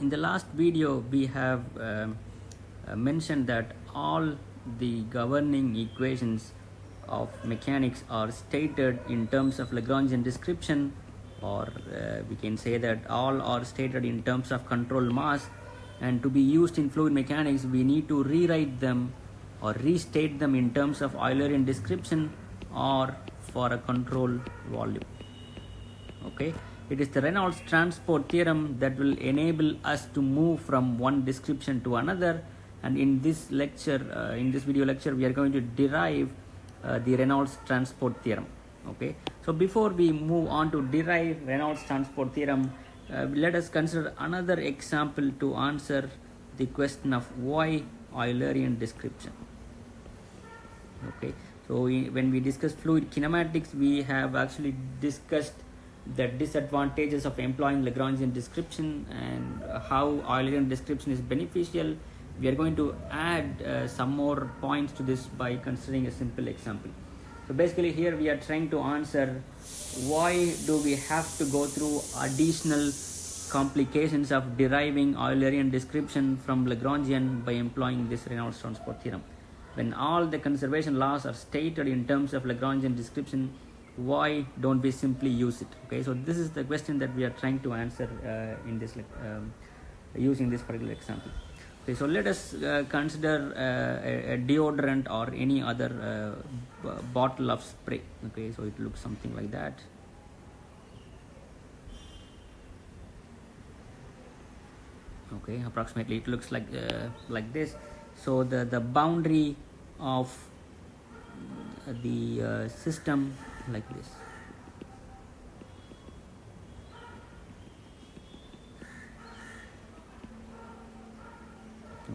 in the last video we have mentioned that all the governing equations of mechanics are stated in terms of Lagrangian description, or we can say that all are stated in terms of control mass, and to be used in fluid mechanics we need to rewrite them or restate them in terms of Eulerian description or for a control volume. Okay, it is the Reynolds transport theorem that will enable us to move from one description to another, and in this lecture, in this video lecture, we are going to derive the Reynolds transport theorem. Okay, so before we move on to derive Reynolds transport theorem, let us consider another example to answer the question of why Eulerian description. Okay, so when we discuss fluid kinematics, we have actually discussed the disadvantages of employing Lagrangian description and how Eulerian description is beneficial. We are going to add some more points to this by considering a simple example. So basically here we are trying to answer why do we have to go through additional complications of deriving Eulerian description from Lagrangian by employing this Reynolds transport theorem. When all the conservation laws are stated in terms of Lagrangian description, why don't we simply use it? Okay, so this is the question that we are trying to answer in this using this particular example. Okay, so let us consider a deodorant or any other bottle of spray. Okay, so it looks something like that. Okay, approximately it looks like this. So the boundary of the system like this.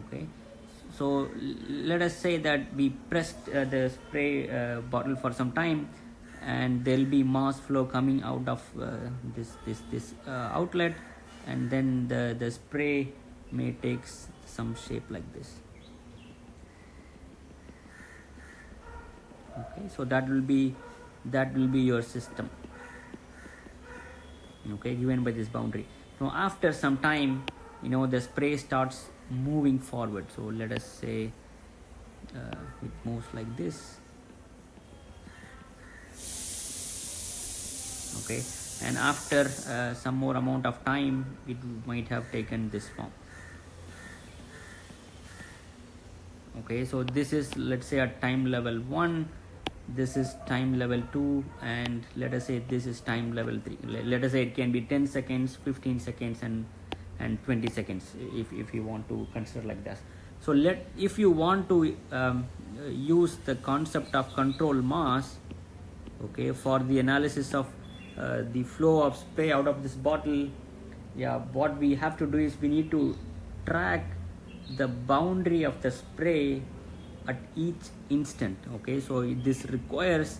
Okay, so let us say that we pressed the spray bottle for some time, and there will be mass flow coming out of this outlet, and then the spray may take some shape like this. Okay, so that will be your system. Okay, given by this boundary. So after some time, the spray starts moving forward. So let us say it moves like this. Okay, and after some more amount of time, it might have taken this form. Okay, so this is, let's say, at time level 1, this is time level 2, and let us say this is time level 3. Let us say it can be 10 seconds, 15 seconds, and 20 seconds if you want to consider like that. So if you want to use the concept of control mass, okay, for the analysis of the flow of spray out of this bottle, what we have to do is we need to track the boundary of the spray at each instant. Okay, so this requires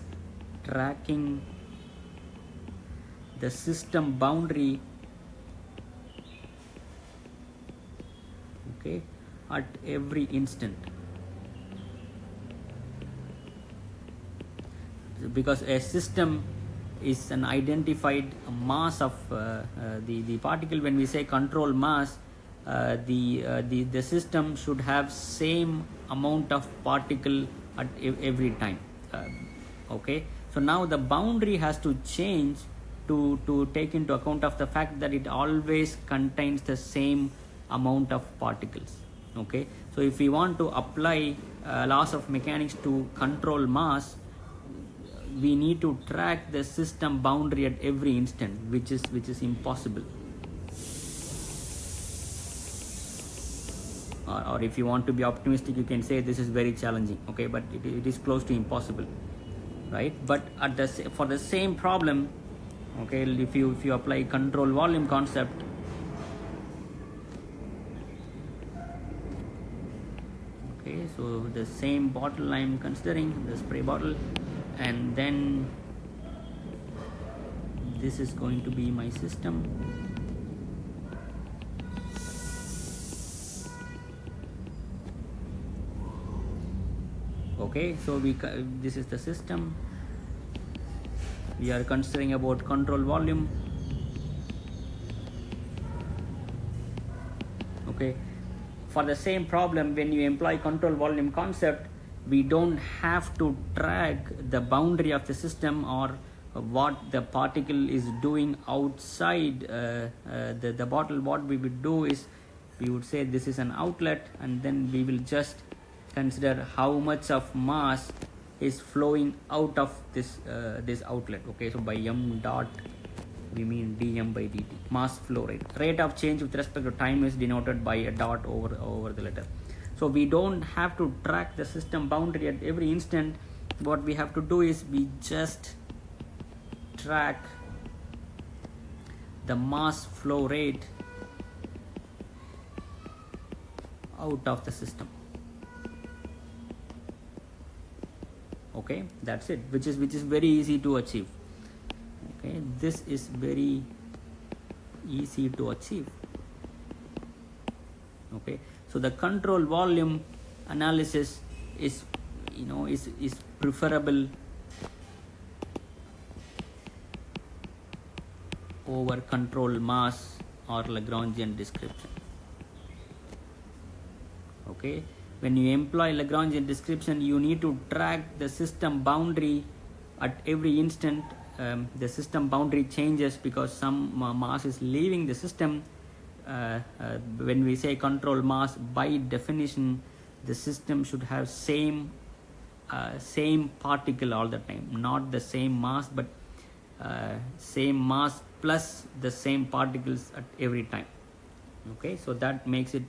tracking the system boundary, okay, at every instant, because a system is an identified mass of the particle. When we say control mass, the system should have same amount of particle at every time. Okay, so now the boundary has to change to take into account of the fact that it always contains the same amount of particles. Okay, so if we want to apply laws of mechanics to control mass, we need to track the system boundary at every instant, which is impossible. Or if you want to be optimistic, you can say this is very challenging. Okay, but it is close to impossible, right? But for the same problem, okay, if you apply control volume concept, okay, so the same bottle I am considering, the spray bottle, and then this is going to be my system. Okay, so this is the system. We are considering about control volume. Okay, for the same problem, when you employ control volume concept, we don't have to track the boundary of the system or what the particle is doing outside the bottle. What we would do is we would say this is an outlet, and then we will just consider how much of mass is flowing out of this outlet. Okay, so by m dot we mean dm by dt, mass flow rate. Rate of change with respect to time is denoted by a dot over the letter. So we don't have to track the system boundary at every instant. What we have to do is we just track the mass flow rate out of the system. Okay, that's it, which is very easy to achieve. Okay, this is very easy to achieve. Okay, so the control volume analysis is preferable over control mass or Lagrangian description. Okay, when you employ Lagrangian description, you need to track the system boundary at every instant. The system boundary changes because some mass is leaving the system. When we say control mass, by definition the system should have same particle all the time, not the same mass, but same mass plus the same particles at every time. Okay, so that makes it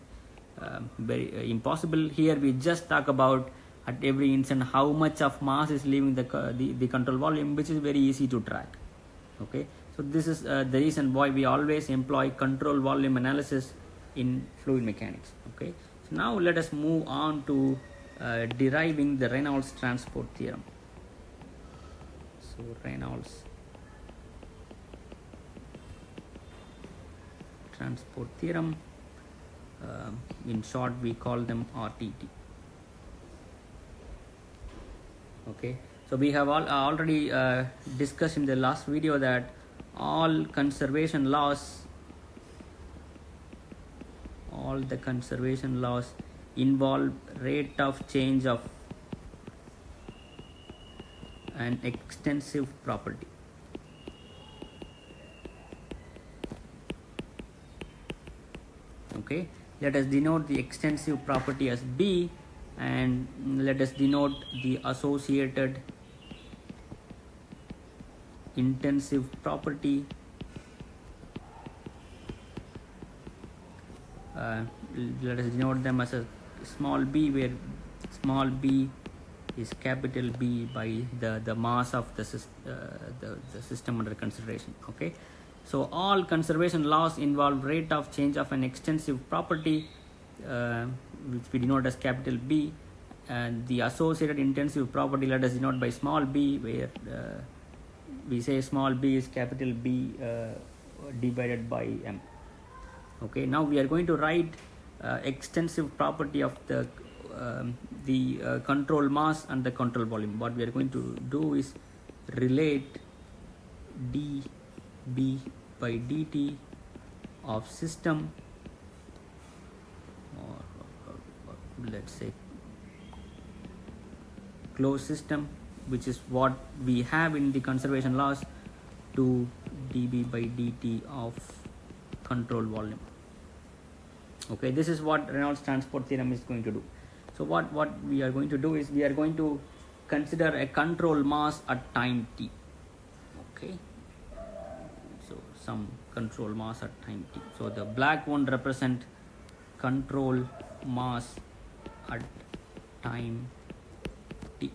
very impossible. Here we just talk about at every instant how much of mass is leaving the control volume, which is very easy to track. Okay, so this is the reason why we always employ control volume analysis in fluid mechanics. Okay, so now let us move on to deriving the Reynolds transport theorem. So Reynolds transport theorem, in short we call them RTT. Okay, so we have already discussed in the last video that all the conservation laws involve rate of change of an extensive property. Okay, let us denote the extensive property as B, and let us denote the associated intensive property let us denote them as a small b, where small b is capital B by the mass of the system under consideration. Okay, so all conservation laws involve rate of change of an extensive property, which we denote as capital B, and the associated intensive property let us denote by small b, where we say small b is capital B divided by m. Okay, now we are going to write extensive property of the control mass and the control volume. What we are going to do is relate dB by dt of system, or let's say closed system, which is what we have in the conservation laws, to dB by dt of control volume. Okay, this is what Reynolds transport theorem is going to do. So what we are going to do is we are going to consider a control mass at time t. Okay, so some control mass at time t. So the black one represent control mass at time t.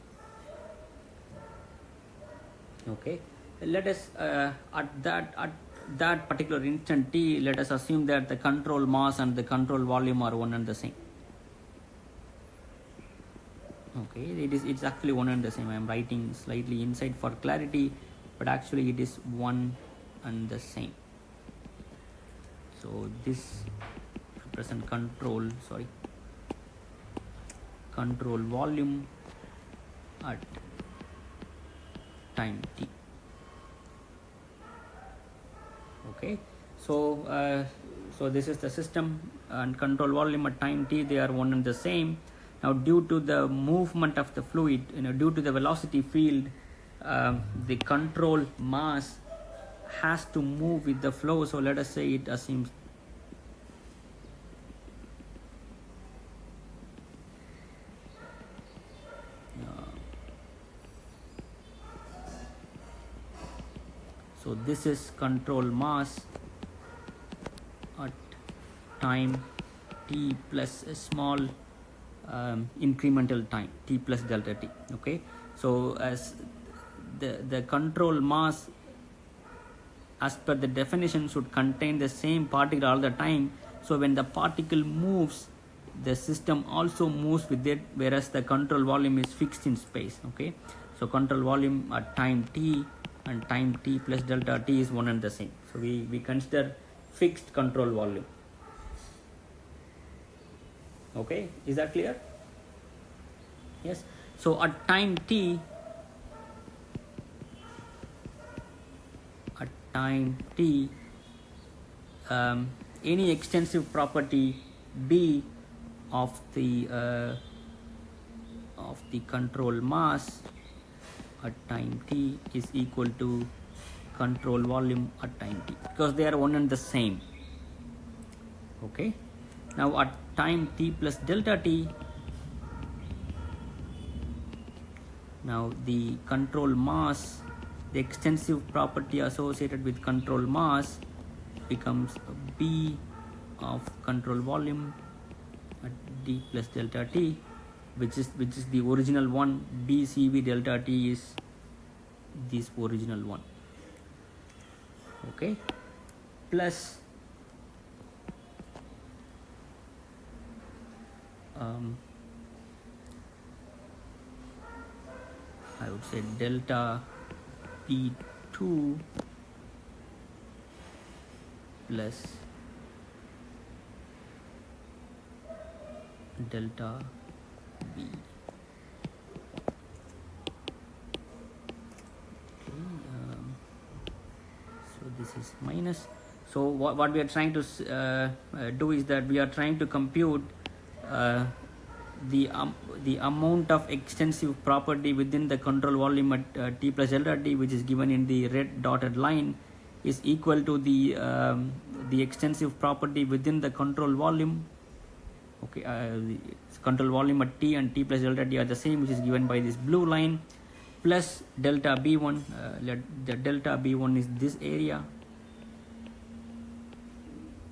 Okay, let us at that particular instant t, let us assume that the control mass and the control volume are one and the same. Okay, it's actually one and the same. I am writing slightly inside for clarity, but actually it is one and the same. So this represent control volume at time t. Okay, so So this is the system and control volume at time t, they are one and the same. Now due to the movement of the fluid, due to the velocity field, the control mass has to move with the flow. So let us say it assumes so this is control mass at time t plus a small incremental time t plus delta t. Okay, so as the control mass as per the definition should contain the same particle all the time. So when the particle moves, the system also moves with it, whereas the control volume is fixed in space. Okay, so control volume at time t and time t plus delta t is one and the same. So we consider fixed control volume. Okay, is that clear? Yes. So at time t, any extensive property B of the control mass at time t is equal to control volume at time t, because they are one and the same. Okay, now at time t plus delta t, now the control mass, the extensive property associated with control mass becomes B of control volume at d plus delta t, which is the original one. dCV delta t is this original one. Okay, plus I would say delta P2 plus delta B. Okay, so this is minus. So what we are trying to do is that we are trying to compute the amount of extensive property within the control volume at t plus delta t, which is given in the red dotted line, is equal to the extensive property within the control volume. Okay, the control volume at t and t plus delta t are the same, which is given by this blue line, plus delta b1. The delta b1 is this area.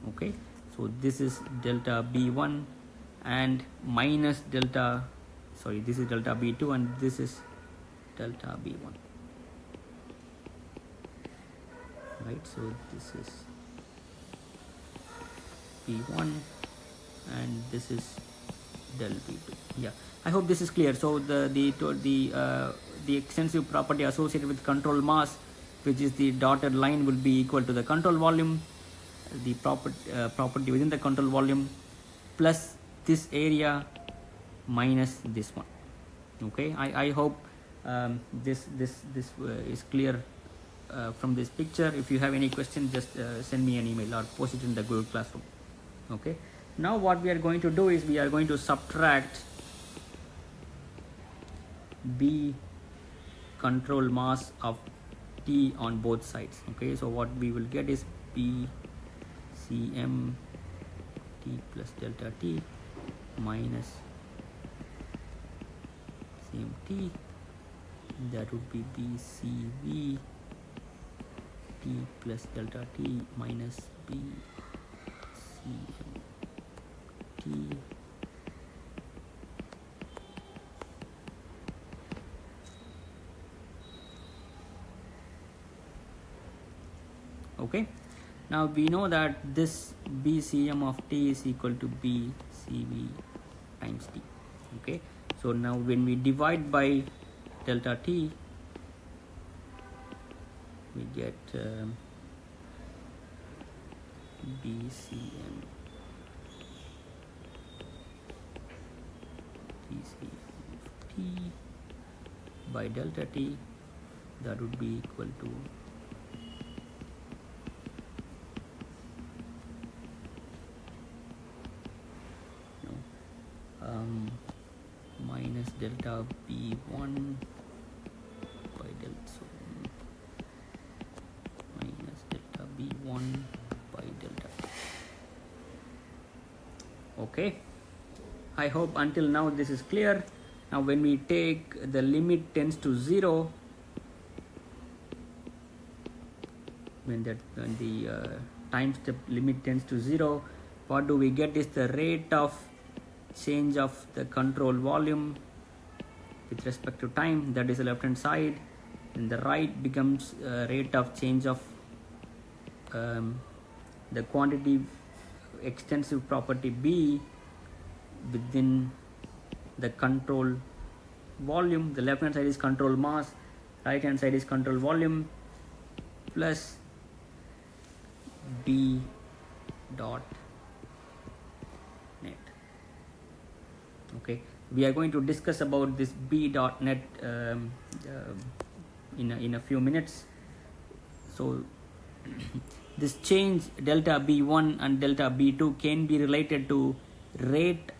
Okay, so this is delta b1 and minus delta, sorry, this is delta b2 and this is delta b1, right? So this is b1 and this is del b2. Yeah, I hope this is clear. So the extensive property associated with control mass, which is the dotted line, will be equal to the control volume, the property within the control volume, plus this area minus this one. Okay, I hope this is clear from this picture. If you have any question, just send me an email or post it in the Google Classroom. Okay, now what we are going to do is we are going to subtract B control mass of T on both sides. Okay, so what we will get is B Cm T plus delta T minus CMT, that would be BCV T plus delta T minus BCMT okay. Now we know that this BCM of T is equal to BCV times T. Okay, so now when we divide by delta T, we get BCM T by delta T, that would be equal to delta b1 by delta minus delta b1 by delta. Okay, I hope until now this is clear. Now when we take the limit tends to 0, when the time step limit tends to 0, what do we get is the rate of change of the control volume with respect to time, that is the left hand side, and the right becomes rate of change of the quantity extensive property B within the control volume. The left hand side is control mass, right hand side is control volume, plus B dot net. Okay, we are going to discuss about this B dot net in a few minutes. So this change delta B1 and delta B2 can be related to rate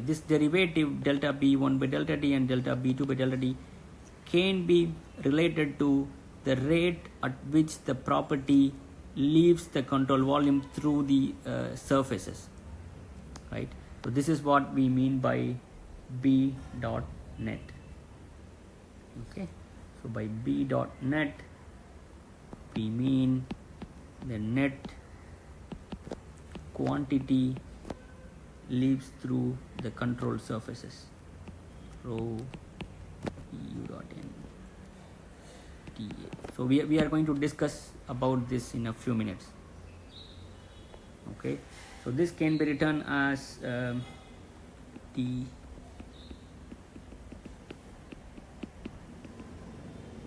this derivative delta B1 by delta t and delta B2 by delta t can be related to the rate at which the property leaves the control volume through the surfaces, right? So this is what we mean by B dot net. Okay, so by B dot net we mean the net quantity leaves through the control surfaces, rho u dot n dA. So we are going to discuss about this in a few minutes. Okay, so this can be written as T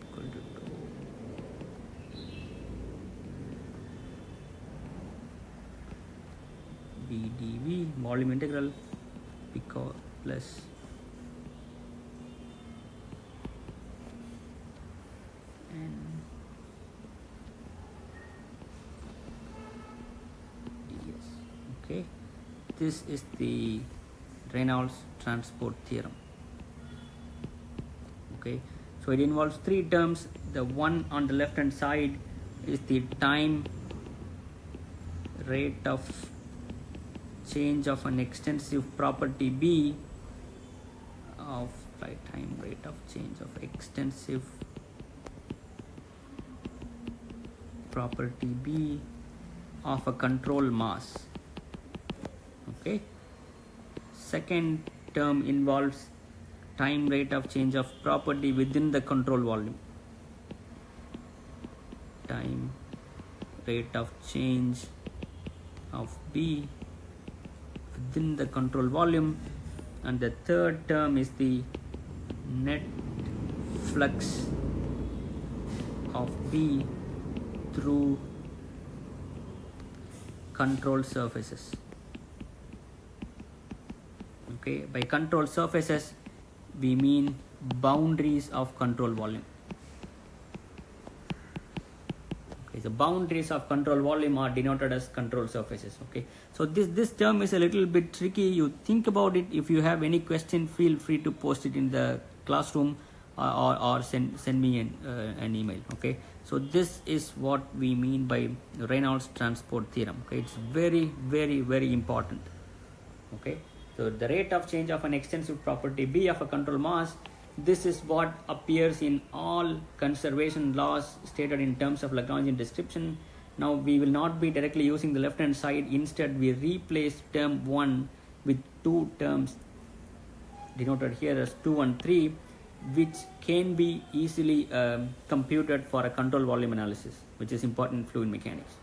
equal to B dV volume integral because plus n ds. Okay, this is the Reynolds transport theorem. Okay, so it involves three terms. The one on the left hand side is the time rate of change of an extensive property B of time rate of change of extensive property B of a control mass. Okay, second term involves time rate of change of property within the control volume, time rate of change of B within the control volume, and the third term is the net flux of B through control surfaces. Okay, by control surfaces we mean boundaries of control volume. Okay, the boundaries of control volume are denoted as control surfaces. Okay, so this term is a little bit tricky. You think about it. If you have any question, feel free to post it in the classroom or send me an email. Okay, so this is what we mean by Reynolds transport theorem. Okay, it's very very important. Okay, so the rate of change of an extensive property B of a control mass, this is what appears in all conservation laws stated in terms of Lagrangian description. Now we will not be directly using the left hand side. Instead we replace term 1 with two terms denoted here as 2 and 3, which can be easily computed for a control volume analysis, which is important in fluid mechanics.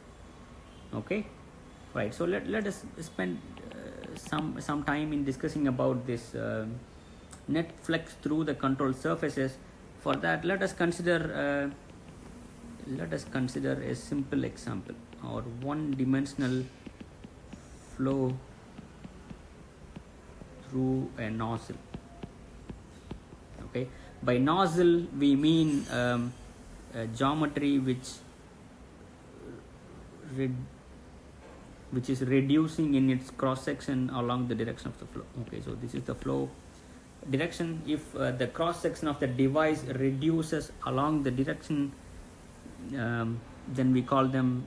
Okay, right, so let us spend some time in discussing about this net flux through the control surfaces. For that, let us consider a simple example, or one-dimensional flow through a nozzle. Okay, by nozzle we mean a geometry which which is reducing in its cross section along the direction of the flow. Okay, so this is the flow direction. If the cross section of the device reduces along the direction, then we call them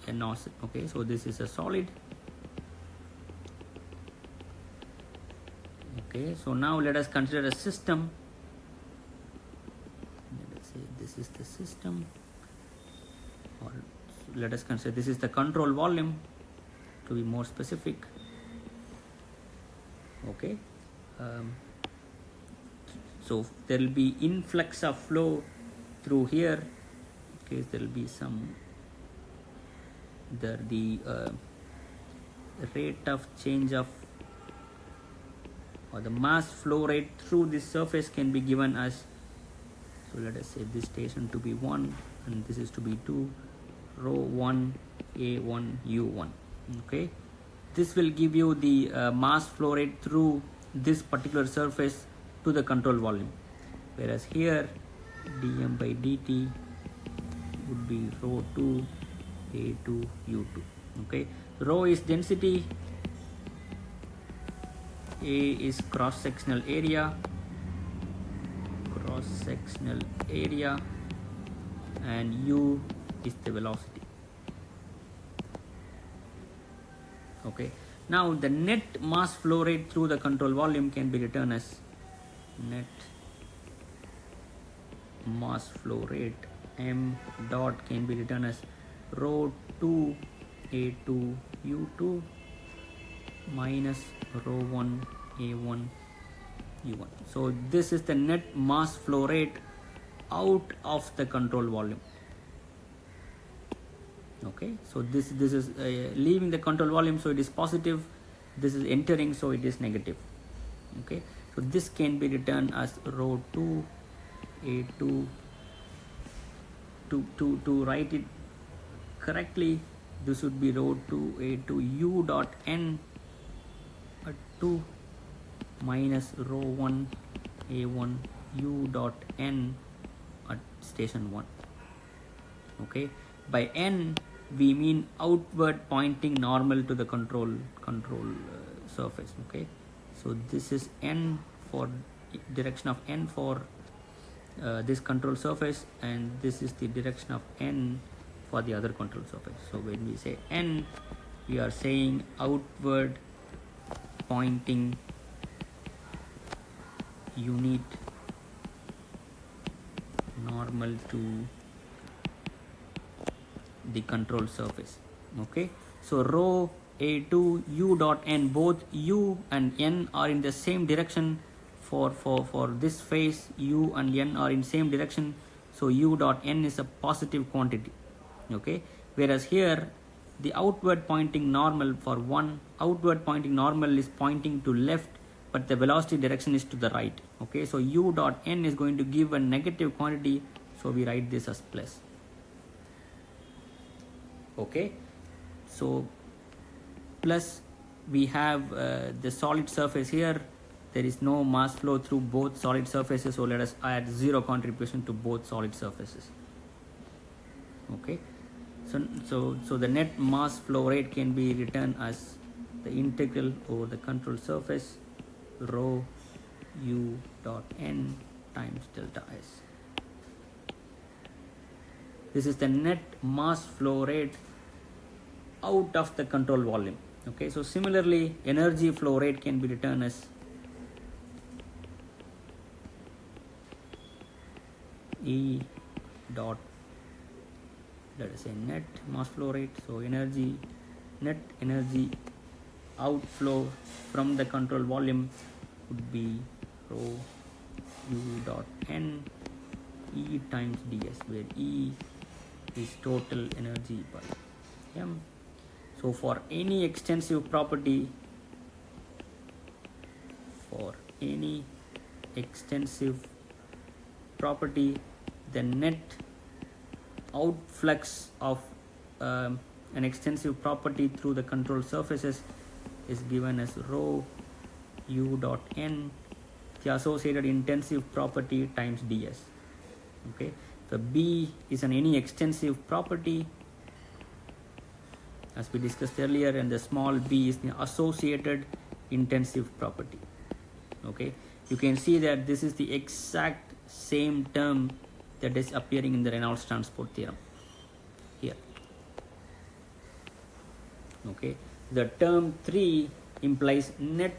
a nozzle. Okay, so this is a solid. Okay, so now let us consider a system. Let us say this is the system, or let us consider this is the control volume, to be more specific. Okay, so there will be influx of flow through here. Okay, there will be some the rate of change of, or the mass flow rate through this surface can be given as, so let us say this station to be 1 and this is to be 2, rho 1 A1 U1. Okay, this will give you the mass flow rate through this particular surface to the control volume, whereas here dm by dt would be rho 2 A2 U2. Okay, rho is density, A is cross-sectional area, and U is the velocity. Okay, now the net mass flow rate through the control volume can be written as net mass flow rate, m dot can be written as rho 2 A2 U2 minus rho 1 A1 U1. So this is the net mass flow rate out of the control volume. Okay, so this is leaving the control volume, so it is positive. This is entering, so it is negative. Okay, so this can be written as rho 2 A2. To write it correctly, this would be rho 2 A2 U dot n at 2 minus rho 1 A1 U dot n at station 1. Okay, by n we mean outward pointing normal to the control surface. Okay, so this is n for direction of n for this control surface, and this is the direction of n for the other control surface. So when we say n, we are saying outward pointing unit normal to the control surface. Okay, so rho A2 U dot n, both U and n are in the same direction. For this phase, U and n are in same direction, so U dot n is a positive quantity. Okay, whereas here the outward pointing normal, for one outward pointing normal is pointing to left, but the velocity direction is to the right. Okay, so U dot n is going to give a negative quantity, so we write this as plus. Okay, so plus we have the solid surface here. There is no mass flow through both solid surfaces, so let us add 0 contribution to both solid surfaces. Okay, so the net mass flow rate can be written as the integral over the control surface rho U dot n times delta S. This is the net mass flow rate out of the control volume. Okay, so similarly energy flow rate can be written as E dot, let us say, net mass flow rate. So energy, net energy outflow from the control volume would be rho U dot n E times ds, where E is total energy by m. So for any extensive property, the net outflux of an extensive property through the control surfaces is given as rho U dot n, the associated intensive property, times ds. Okay, so B is any extensive property, as we discussed earlier, and the small b is the associated intensive property. Okay, you can see that this is the exact same term that is appearing in the Reynolds transport theorem here. Okay, the term 3 implies net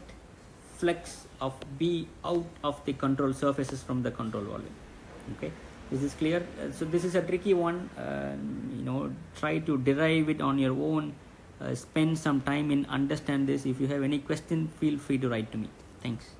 flux of B out of the control surfaces from the control volume. Okay, this is clear. So this is a tricky one. Try to derive it on your own. Spend some time in understand this. If you have any question, feel free to write to me. Thanks.